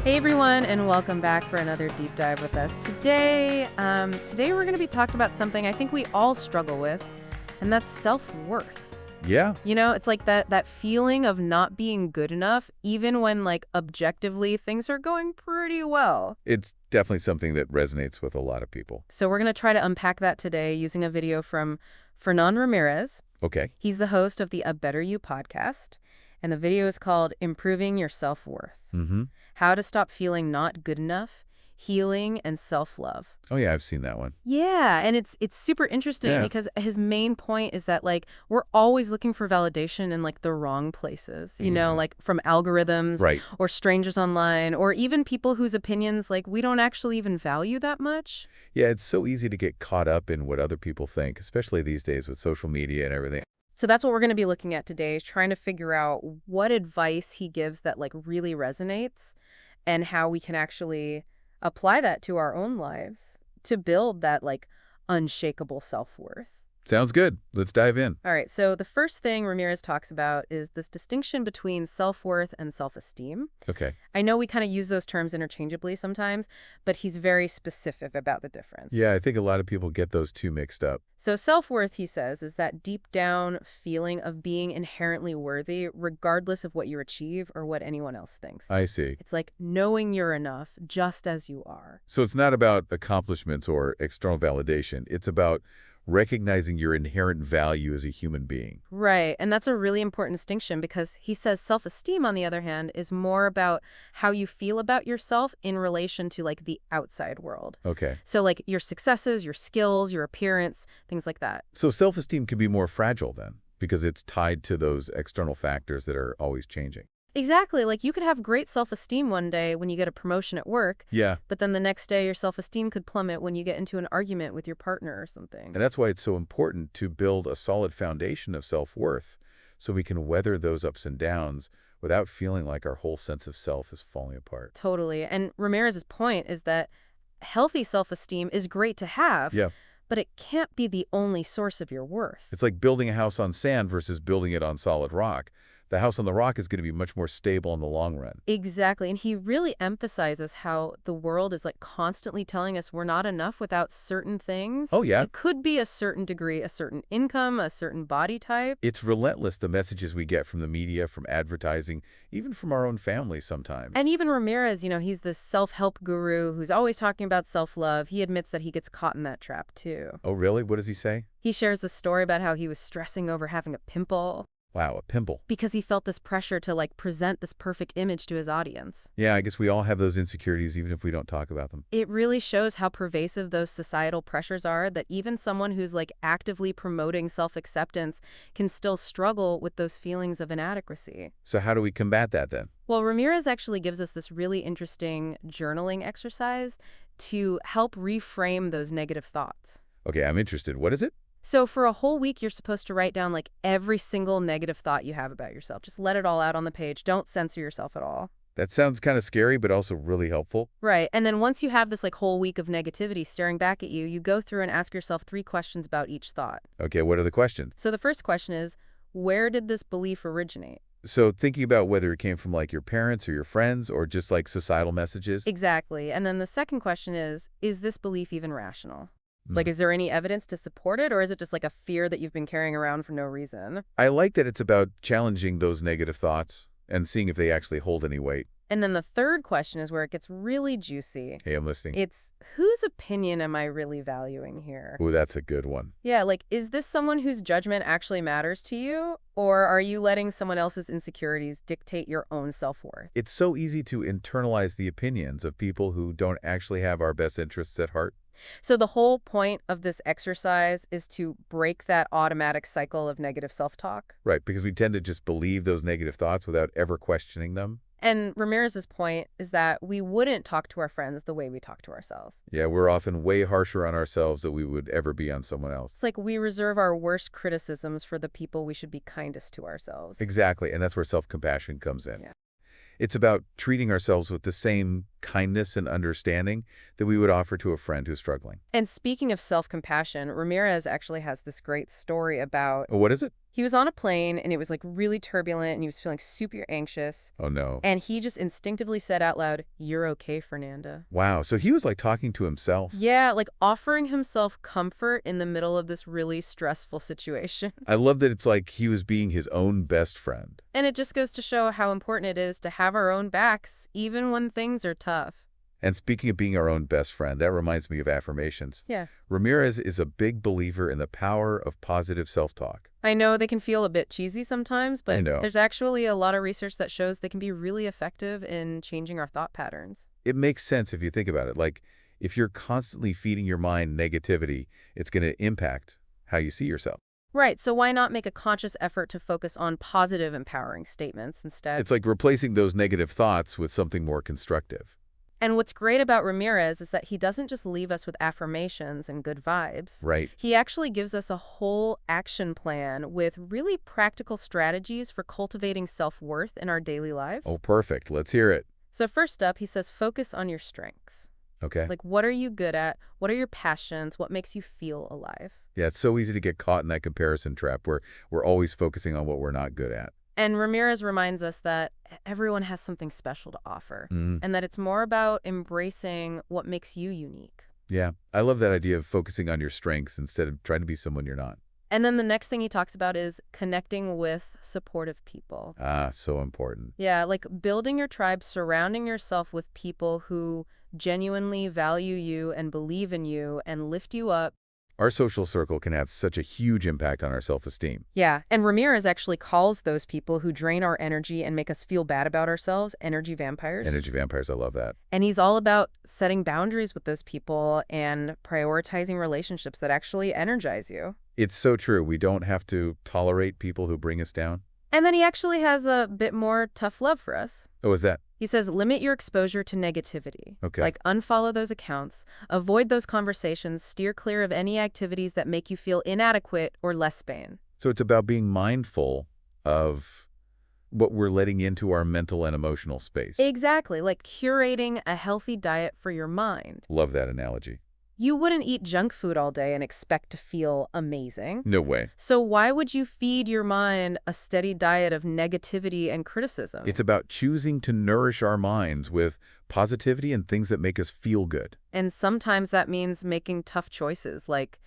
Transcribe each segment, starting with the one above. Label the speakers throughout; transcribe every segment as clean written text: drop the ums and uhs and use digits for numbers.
Speaker 1: Hey everyone, and welcome back for another deep dive with us. Today we're going to be talking about something I think we all struggle with, and that's self-worth.
Speaker 2: Yeah,
Speaker 1: It's like that feeling of not being good enough, even when like objectively things are going pretty well.
Speaker 2: it's definitely something that resonates with a lot of people.
Speaker 1: So we're going to try to unpack that today using a video from Fernand Ramirez.
Speaker 2: Okay.
Speaker 1: He's the host of the A Better You podcast, and the video is called Improving Your Self-Worth.
Speaker 2: Mm-hmm.
Speaker 1: How to Stop Feeling Not Good Enough, Healing, and Self-Love.
Speaker 2: Oh, yeah, I've seen that one.
Speaker 1: Yeah, and it's super interesting
Speaker 2: Yeah.
Speaker 1: because his main point is that like we're always looking for validation in like the wrong places,
Speaker 2: Yeah.
Speaker 1: like from algorithms
Speaker 2: Right.
Speaker 1: or strangers online or even people whose opinions like we don't actually even value that much.
Speaker 2: Yeah, it's so easy to get caught up in what other people think, especially these days with social media and everything.
Speaker 1: So that's what we're going to be looking at today, trying to figure out what advice he gives that like really resonates and how we can actually apply that to our own lives to build that like unshakable self-worth.
Speaker 2: Sounds good. Let's dive in.
Speaker 1: All right, so the first thing Ramirez talks about is this distinction between self-worth and self-esteem.
Speaker 2: Okay.
Speaker 1: I know we kind of use those terms interchangeably sometimes, but he's very specific about the difference.
Speaker 2: Yeah, I think a lot of people get those two mixed up.
Speaker 1: So self-worth, he says, is that deep down feeling of being inherently worthy regardless of what you achieve or what anyone else thinks.
Speaker 2: I see.
Speaker 1: It's like knowing you're enough just as you are.
Speaker 2: So it's not about accomplishments or external validation. It's about recognizing your inherent value as a human being.
Speaker 1: Right, and that's a really important distinction because he says self-esteem, on the other hand, is more about how you feel about yourself in relation to like the outside world.
Speaker 2: Okay.
Speaker 1: So like your successes, your skills, your appearance, things like that.
Speaker 2: So self-esteem can be more fragile then, because it's tied to those external factors that are always changing.
Speaker 1: Exactly, like you could have great self-esteem one day when you get a promotion at work,
Speaker 2: Yeah.
Speaker 1: but then the next day your self-esteem could plummet when you get into an argument with your partner or something.
Speaker 2: And that's why it's so important to build a solid foundation of self-worth so we can weather those ups and downs without feeling like our whole sense of self is falling apart.
Speaker 1: Totally. And Ramirez's point is that healthy self-esteem is great to have,
Speaker 2: Yeah.
Speaker 1: but it can't be the only source of your worth.
Speaker 2: It's like building a house on sand versus building it on solid rock. The house on the rock is going to be much more stable in the long run.
Speaker 1: Exactly. And he really emphasizes how the world is like constantly telling us we're not enough without certain things.
Speaker 2: Oh, yeah.
Speaker 1: It could be a certain degree, a certain income, a certain body type.
Speaker 2: It's relentless, the messages we get from the media, from advertising, even from our own family sometimes.
Speaker 1: And even Ramirez, he's this self-help guru who's always talking about self-love. He admits that he gets caught in that trap too.
Speaker 2: Oh, really? What does he say?
Speaker 1: He shares the story about how he was stressing over having a pimple
Speaker 2: Wow, a pimple.
Speaker 1: because he felt this pressure to like present this perfect image to his audience.
Speaker 2: Yeah, I guess we all have those insecurities even if we don't talk about them.
Speaker 1: It really shows how pervasive those societal pressures are, that even someone who's like actively promoting self-acceptance can still struggle with those feelings of inadequacy.
Speaker 2: So how do we combat that then?
Speaker 1: Well, Ramirez actually gives us this really interesting journaling exercise to help reframe those negative thoughts.
Speaker 2: Okay, I'm interested. What is it?
Speaker 1: So for a whole week, you're supposed to write down like every single negative thought you have about yourself. Just let it all out on the page. Don't censor yourself at all.
Speaker 2: That sounds kind of scary, but also really helpful.
Speaker 1: Right. And then once you have this like whole week of negativity staring back at you, you go through and ask yourself 3 questions about each thought.
Speaker 2: Okay, what are the questions?
Speaker 1: So the first question is, where did this belief originate?
Speaker 2: So thinking about whether it came from like your parents or your friends or just like societal messages.
Speaker 1: Exactly. And then the second question is this belief even rational?
Speaker 2: Mm.
Speaker 1: Like, is there any evidence to support it, or is it just like a fear that you've been carrying around for no reason?
Speaker 2: I like that it's about challenging those negative thoughts and seeing if they actually hold any weight.
Speaker 1: And then the third question is where it gets really juicy.
Speaker 2: Hey, I'm listening.
Speaker 1: It's, whose opinion am I really valuing here?
Speaker 2: Ooh, that's a good one.
Speaker 1: Yeah, like, is this someone whose judgment actually matters to you? Or are you letting someone else's insecurities dictate your own self-worth?
Speaker 2: It's so easy to internalize the opinions of people who don't actually have our best interests at heart.
Speaker 1: So the whole point of this exercise is to break that automatic cycle of negative self-talk.
Speaker 2: Right, because we tend to just believe those negative thoughts without ever questioning them.
Speaker 1: And Ramirez's point is that we wouldn't talk to our friends the way we talk to ourselves.
Speaker 2: Yeah, we're often way harsher on ourselves than we would ever be on someone else.
Speaker 1: It's like we reserve our worst criticisms for the people we should be kindest to ourselves.
Speaker 2: Exactly, and that's where self-compassion comes in.
Speaker 1: Yeah.
Speaker 2: It's about treating ourselves with the same kindness and understanding that we would offer to a friend who's struggling.
Speaker 1: And speaking of self-compassion, Ramirez actually has this great story about
Speaker 2: Oh, what is it?
Speaker 1: He was on a plane and it was like really turbulent and he was feeling super anxious.
Speaker 2: Oh, no.
Speaker 1: And he just instinctively said out loud, "You're okay, Fernanda."
Speaker 2: Wow. So he was like talking to himself.
Speaker 1: Yeah, like offering himself comfort in the middle of this really stressful situation.
Speaker 2: I love that it's like he was being his own best friend.
Speaker 1: And it just goes to show how important it is to have our own backs, even when things are tough.
Speaker 2: And speaking of being our own best friend, that reminds me of affirmations.
Speaker 1: Yeah.
Speaker 2: Ramirez is a big believer in the power of positive self-talk.
Speaker 1: I know they can feel a bit cheesy sometimes,
Speaker 2: I
Speaker 1: but
Speaker 2: know.
Speaker 1: there's actually a lot of research that shows they can be really effective in changing our thought patterns.
Speaker 2: It makes sense if you think about it. Like, if you're constantly feeding your mind negativity, it's going to impact how you see yourself.
Speaker 1: Right, so why not make a conscious effort to focus on positive, empowering statements instead?
Speaker 2: It's like replacing those negative thoughts with something more constructive.
Speaker 1: And what's great about Ramirez is that he doesn't just leave us with affirmations and good vibes.
Speaker 2: Right.
Speaker 1: He actually gives us a whole action plan with really practical strategies for cultivating self-worth in our daily lives.
Speaker 2: Oh, perfect. Let's hear it.
Speaker 1: So first up, he says focus on your strengths.
Speaker 2: Okay.
Speaker 1: Like, what are you good at? What are your passions? What makes you feel alive?
Speaker 2: Yeah, it's so easy to get caught in that comparison trap where we're always focusing on what we're not good at.
Speaker 1: And Ramirez reminds us that everyone has something special to offer,
Speaker 2: Mm,
Speaker 1: and that it's more about embracing what makes you unique.
Speaker 2: yeah, I love that idea of focusing on your strengths instead of trying to be someone you're not.
Speaker 1: And then the next thing he talks about is connecting with supportive people.
Speaker 2: Ah, so important.
Speaker 1: Yeah, like building your tribe, surrounding yourself with people who genuinely value you and believe in you and lift you up.
Speaker 2: Our social circle can have such a huge impact on our self-esteem.
Speaker 1: Yeah, and Ramirez actually calls those people who drain our energy and make us feel bad about ourselves energy vampires.
Speaker 2: Energy vampires, I love that.
Speaker 1: And he's all about setting boundaries with those people and prioritizing relationships that actually energize you.
Speaker 2: It's so true. We don't have to tolerate people who bring us down.
Speaker 1: And then he actually has a bit more tough love for us.
Speaker 2: Oh, is that?
Speaker 1: He says, limit your exposure to negativity.
Speaker 2: Okay.
Speaker 1: Like, unfollow those accounts, avoid those conversations, steer clear of any activities that make you feel inadequate or less than.
Speaker 2: So it's about being mindful of what we're letting into our mental and emotional space.
Speaker 1: Exactly, like curating a healthy diet for your mind.
Speaker 2: Love that analogy.
Speaker 1: You wouldn't eat junk food all day and expect to feel amazing.
Speaker 2: No way.
Speaker 1: So why would you feed your mind a steady diet of negativity and criticism?
Speaker 2: It's about choosing to nourish our minds with positivity and things that make us feel good.
Speaker 1: And sometimes that means making tough choices, like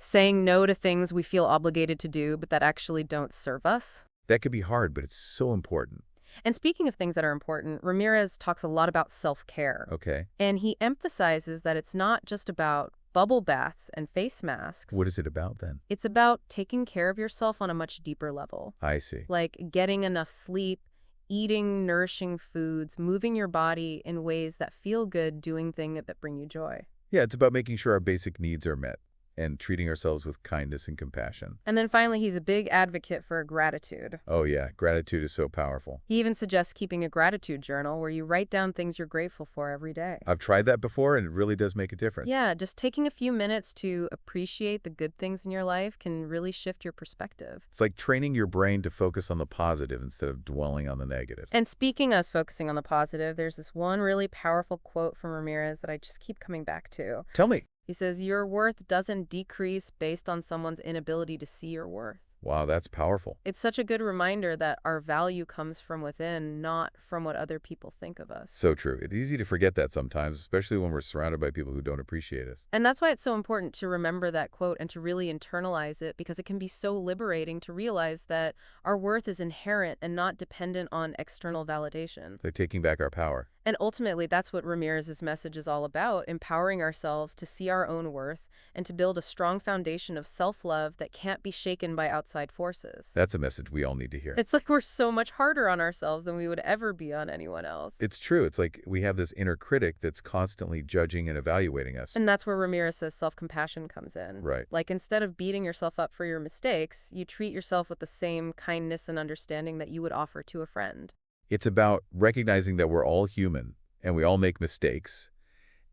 Speaker 1: saying no to things we feel obligated to do but that actually don't serve us.
Speaker 2: That could be hard, but it's so important.
Speaker 1: And speaking of things that are important, Ramirez talks a lot about self-care.
Speaker 2: Okay.
Speaker 1: And he emphasizes that it's not just about bubble baths and face masks.
Speaker 2: What is it about then?
Speaker 1: It's about taking care of yourself on a much deeper level.
Speaker 2: I see.
Speaker 1: Like getting enough sleep, eating nourishing foods, moving your body in ways that feel good, doing things that bring you joy.
Speaker 2: Yeah, it's about making sure our basic needs are met and treating ourselves with kindness and compassion.
Speaker 1: And then finally, he's a big advocate for gratitude.
Speaker 2: Oh yeah, gratitude is so powerful.
Speaker 1: He even suggests keeping a gratitude journal where you write down things you're grateful for every day.
Speaker 2: I've tried that before and it really does make a difference.
Speaker 1: Yeah, just taking a few minutes to appreciate the good things in your life can really shift your perspective.
Speaker 2: It's like training your brain to focus on the positive instead of dwelling on the negative.
Speaker 1: And speaking of focusing on the positive, there's this one really powerful quote from Ramirez that I just keep coming back to.
Speaker 2: Tell me.
Speaker 1: He says, your worth doesn't decrease based on someone's inability to see your worth.
Speaker 2: Wow, that's powerful.
Speaker 1: It's such a good reminder that our value comes from within, not from what other people think of us.
Speaker 2: So true. It's easy to forget that sometimes, especially when we're surrounded by people who don't appreciate us.
Speaker 1: And that's why it's so important to remember that quote and to really internalize it, because it can be so liberating to realize that our worth is inherent and not dependent on external validation.
Speaker 2: It's like taking back our power.
Speaker 1: And ultimately, that's what Ramirez's message is all about, empowering ourselves to see our own worth and to build a strong foundation of self-love that can't be shaken by outside forces.
Speaker 2: That's a message we all need to hear.
Speaker 1: It's like we're so much harder on ourselves than we would ever be on anyone else.
Speaker 2: It's true. It's like we have this inner critic that's constantly judging and evaluating us.
Speaker 1: And that's where Ramirez says self-compassion comes in.
Speaker 2: Right.
Speaker 1: Like, instead of beating yourself up for your mistakes, you treat yourself with the same kindness and understanding that you would offer to a friend.
Speaker 2: It's about recognizing that we're all human and we all make mistakes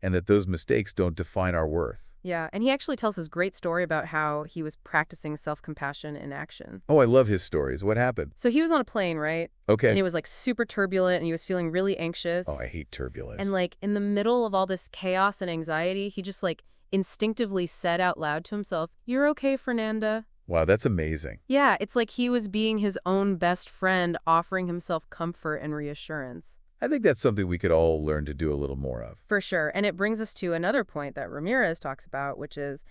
Speaker 2: and that those mistakes don't define our worth.
Speaker 1: Yeah, and he actually tells this great story about how he was practicing self-compassion in action.
Speaker 2: Oh, I love his stories. What happened?
Speaker 1: So he was on a plane, right?
Speaker 2: Okay.
Speaker 1: And it was like super turbulent and he was feeling really anxious.
Speaker 2: Oh, I hate turbulence.
Speaker 1: And like in the middle of all this chaos and anxiety, he just like instinctively said out loud to himself, "You're okay, Fernanda."
Speaker 2: Wow, that's amazing.
Speaker 1: Yeah, it's like he was being his own best friend, offering himself comfort and reassurance.
Speaker 2: I think that's something we could all learn to do a little more of.
Speaker 1: For sure. And it brings us to another point that Ramirez talks about, which is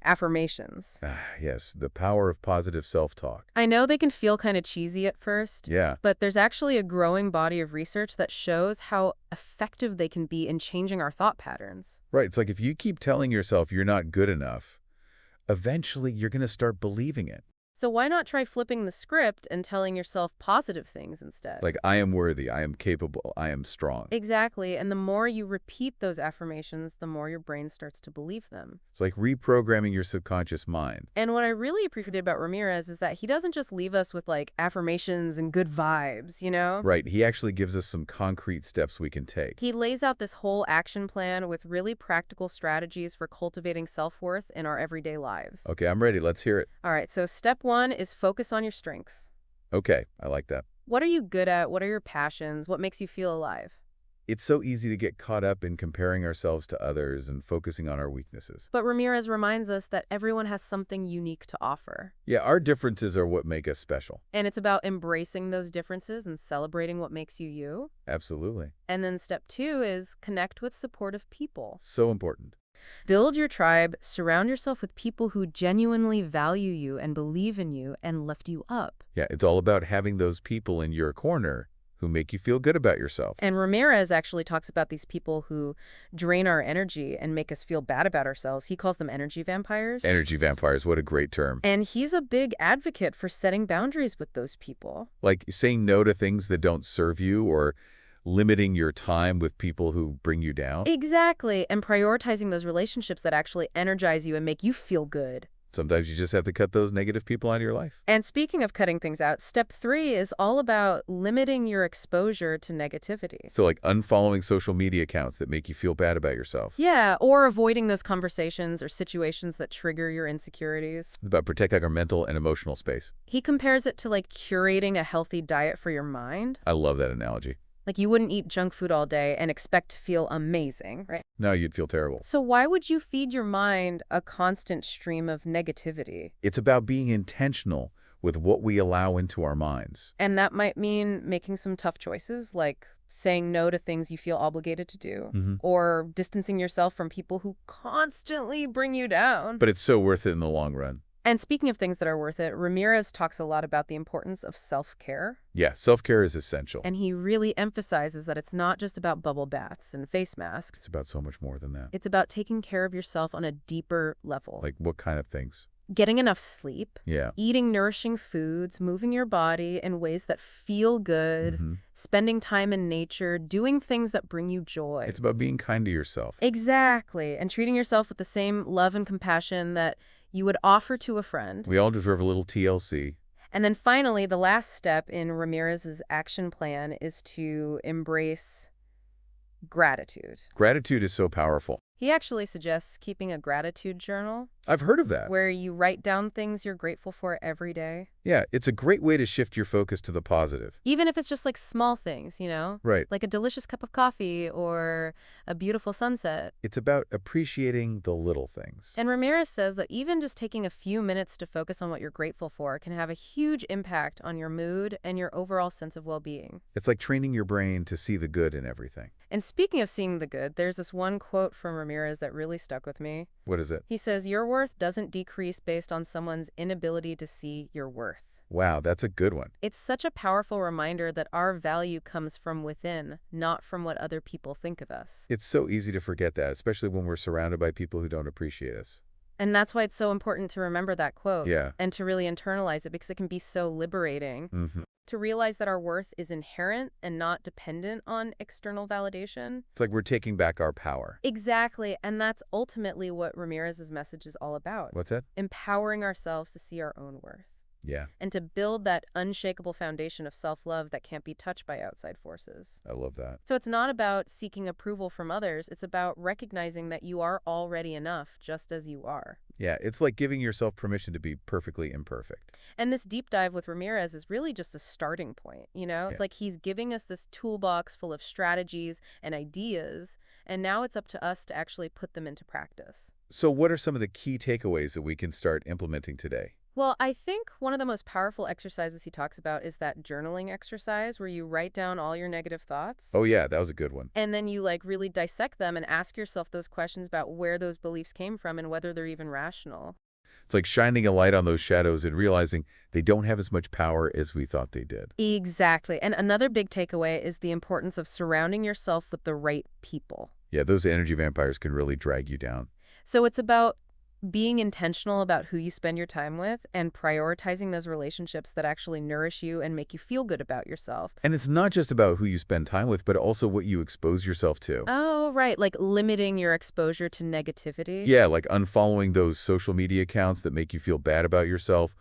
Speaker 1: affirmations.
Speaker 2: Ah, yes, the power of positive self-talk.
Speaker 1: I know they can feel kind of cheesy at first,
Speaker 2: Yeah,
Speaker 1: but there's actually a growing body of research that shows how effective they can be in changing our thought patterns.
Speaker 2: right. It's like if you keep telling yourself you're not good enough, eventually you're going to start believing it.
Speaker 1: So why not try flipping the script and telling yourself positive things instead?
Speaker 2: Like, I am worthy, I am capable, I am strong.
Speaker 1: Exactly, and the more you repeat those affirmations, the more your brain starts to believe them.
Speaker 2: It's like reprogramming your subconscious mind.
Speaker 1: And what I really appreciated about Ramirez is that he doesn't just leave us with like affirmations and good vibes, you know?
Speaker 2: Right, he actually gives us some concrete steps we can take.
Speaker 1: He lays out this whole action plan with really practical strategies for cultivating self-worth in our everyday lives.
Speaker 2: Okay, I'm ready. Let's hear it.
Speaker 1: All right, so step one is focus on your strengths.
Speaker 2: Okay, I like that.
Speaker 1: What are you good at? What are your passions? What makes you feel alive?
Speaker 2: It's so easy to get caught up in comparing ourselves to others and focusing on our weaknesses.
Speaker 1: But Ramirez reminds us that everyone has something unique to offer.
Speaker 2: Yeah, our differences are what make us special.
Speaker 1: And it's about embracing those differences and celebrating what makes you you.
Speaker 2: Absolutely.
Speaker 1: And then step two is connect with supportive people.
Speaker 2: So important.
Speaker 1: Build your tribe, surround yourself with people who genuinely value you and believe in you and lift you up.
Speaker 2: Yeah, it's all about having those people in your corner who make you feel good about yourself.
Speaker 1: And Ramirez actually talks about these people who drain our energy and make us feel bad about ourselves. He calls them energy vampires.
Speaker 2: Energy vampires, what a great term.
Speaker 1: And he's a big advocate for setting boundaries with those people.
Speaker 2: Like saying no to things that don't serve you or limiting your time with people who bring you down.
Speaker 1: Exactly. And prioritizing those relationships that actually energize you and make you feel good.
Speaker 2: Sometimes you just have to cut those negative people out of your life.
Speaker 1: And speaking of cutting things out, step three is all about limiting your exposure to negativity.
Speaker 2: So like unfollowing social media accounts that make you feel bad about yourself.
Speaker 1: Yeah, or avoiding those conversations or situations that trigger your insecurities.
Speaker 2: It's about protecting our mental and emotional space.
Speaker 1: He compares it to like curating a healthy diet for your mind.
Speaker 2: I love that analogy.
Speaker 1: Like you wouldn't eat junk food all day and expect to feel amazing, right?
Speaker 2: Now you'd feel terrible.
Speaker 1: So why would you feed your mind a constant stream of negativity?
Speaker 2: It's about being intentional with what we allow into our minds.
Speaker 1: And that might mean making some tough choices, like saying no to things you feel obligated to do, or distancing yourself from people who constantly bring you down.
Speaker 2: But it's so worth it in the long run.
Speaker 1: And speaking of things that are worth it, Ramirez talks a lot about the importance of self-care.
Speaker 2: Yeah, self-care is essential.
Speaker 1: And he really emphasizes that it's not just about bubble baths and face masks.
Speaker 2: It's about so much more than that.
Speaker 1: It's about taking care of yourself on a deeper level.
Speaker 2: Like what kind of things?
Speaker 1: Getting enough sleep,
Speaker 2: Yeah.
Speaker 1: eating nourishing foods, moving your body in ways that feel good, spending time in nature, doing things that bring you joy.
Speaker 2: It's about being kind to yourself.
Speaker 1: Exactly. And treating yourself with the same love and compassion that you would offer to a friend.
Speaker 2: We all deserve a little TLC.
Speaker 1: And then finally, the last step in Ramirez's action plan is to embrace gratitude.
Speaker 2: Gratitude is so powerful.
Speaker 1: He actually suggests keeping a gratitude journal
Speaker 2: I've heard of that.
Speaker 1: where you write down things you're grateful for every day.
Speaker 2: Yeah, it's a great way to shift your focus to the positive.
Speaker 1: Even if it's just like small things, you know?
Speaker 2: Right.
Speaker 1: Like a delicious cup of coffee or a beautiful sunset.
Speaker 2: It's about appreciating the little things.
Speaker 1: And Ramirez says that even just taking a few minutes to focus on what you're grateful for can have a huge impact on your mood and your overall sense of well-being.
Speaker 2: It's like training your brain to see the good in everything.
Speaker 1: And speaking of seeing the good, there's this one quote from Ramirez that really stuck with me.
Speaker 2: What is it?
Speaker 1: He says, "Your worth doesn't decrease based on someone's inability to see your worth."
Speaker 2: Wow, that's a good one.
Speaker 1: It's such a powerful reminder that our value comes from within, not from what other people think of us.
Speaker 2: It's so easy to forget that, especially when we're surrounded by people who don't appreciate us.
Speaker 1: And that's why it's so important to remember that quote.
Speaker 2: Yeah.
Speaker 1: And to really internalize it because it can be so liberating. To realize that our worth is inherent and not dependent on external validation.
Speaker 2: It's like we're taking back our power.
Speaker 1: Exactly. And that's ultimately what Ramirez's message is all about.
Speaker 2: What's that?
Speaker 1: Empowering ourselves to see our own worth.
Speaker 2: Yeah,
Speaker 1: And to build that unshakable foundation of self-love that can't be touched by outside forces.
Speaker 2: I love that.
Speaker 1: So it's not about seeking approval from others. It's about recognizing that you are already enough just as you are.
Speaker 2: Yeah, it's like giving yourself permission to be perfectly imperfect.
Speaker 1: And this deep dive with Ramirez is really just a starting point, you know?
Speaker 2: Yeah.
Speaker 1: It's like he's giving us this toolbox full of strategies and ideas, and now it's up to us to actually put them into practice.
Speaker 2: So what are some of the key takeaways that we can start implementing today?
Speaker 1: Well, I think one of the most powerful exercises he talks about is that journaling exercise where you write down all your negative thoughts
Speaker 2: Oh yeah, that was a good one.
Speaker 1: and then you like really dissect them and ask yourself those questions about where those beliefs came from and whether they're even rational.
Speaker 2: It's like shining a light on those shadows and realizing they don't have as much power as we thought they did.
Speaker 1: Exactly. And another big takeaway is the importance of surrounding yourself with the right people.
Speaker 2: Yeah, those energy vampires can really drag you down.
Speaker 1: So it's about being intentional about who you spend your time with and prioritizing those relationships that actually nourish you and make you feel good about yourself.
Speaker 2: And it's not just about who you spend time with, but also what you expose yourself to.
Speaker 1: Oh, right. Like limiting your exposure to negativity.
Speaker 2: Yeah, like unfollowing those social media accounts that make you feel bad about yourself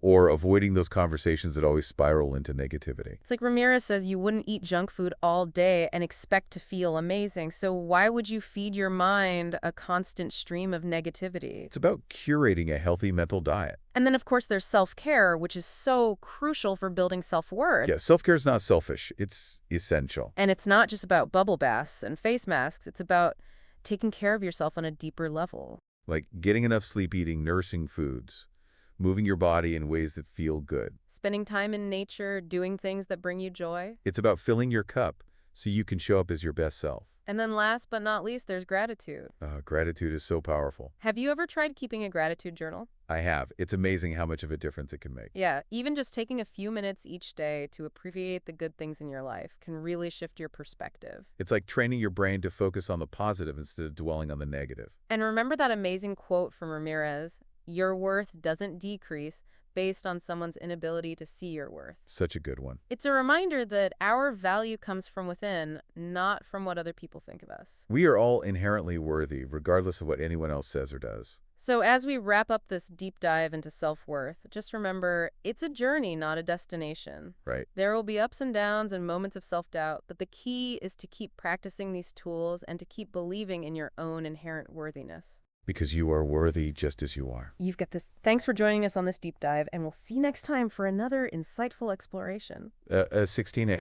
Speaker 2: or avoiding those conversations that always spiral into negativity.
Speaker 1: It's like Ramirez says you wouldn't eat junk food all day and expect to feel amazing. So why would you feed your mind a constant stream of negativity?
Speaker 2: It's about curating a healthy mental diet.
Speaker 1: And then, of course, there's self-care, which is so crucial for building
Speaker 2: Yeah,
Speaker 1: self-worth.
Speaker 2: self-care is not selfish. It's essential.
Speaker 1: And it's not just about bubble baths and face masks. It's about taking care of yourself on a deeper level.
Speaker 2: Like getting enough sleep, eating nourishing foods, moving your body in ways that feel good.
Speaker 1: Spending time in nature, doing things that bring you joy.
Speaker 2: It's about filling your cup so you can show up as your best self.
Speaker 1: And then last but not least, there's gratitude.
Speaker 2: Gratitude is so powerful.
Speaker 1: Have you ever tried keeping a gratitude journal?
Speaker 2: I have. It's amazing how much of a difference it can make.
Speaker 1: Yeah, even just taking a few minutes each day to appreciate the good things in your life can really shift your perspective.
Speaker 2: It's like training your brain to focus on the positive instead of dwelling on the negative.
Speaker 1: And remember that amazing quote from Ramirez, your worth doesn't decrease based on someone's inability to see your worth.
Speaker 2: Such a good one.
Speaker 1: It's a reminder that our value comes from within, not from what other people think of us.
Speaker 2: We are all inherently worthy, regardless of what anyone else says or does.
Speaker 1: So as we wrap up this deep dive into self-worth, just remember, it's a journey, not a destination.
Speaker 2: Right?
Speaker 1: There will be ups and downs and moments of self-doubt, but the key is to keep practicing these tools and to keep believing in your own inherent worthiness.
Speaker 2: Because you are worthy just as you are.
Speaker 1: You've got this. Thanks for joining us on this deep dive, and we'll see you next time for another insightful exploration.
Speaker 2: 16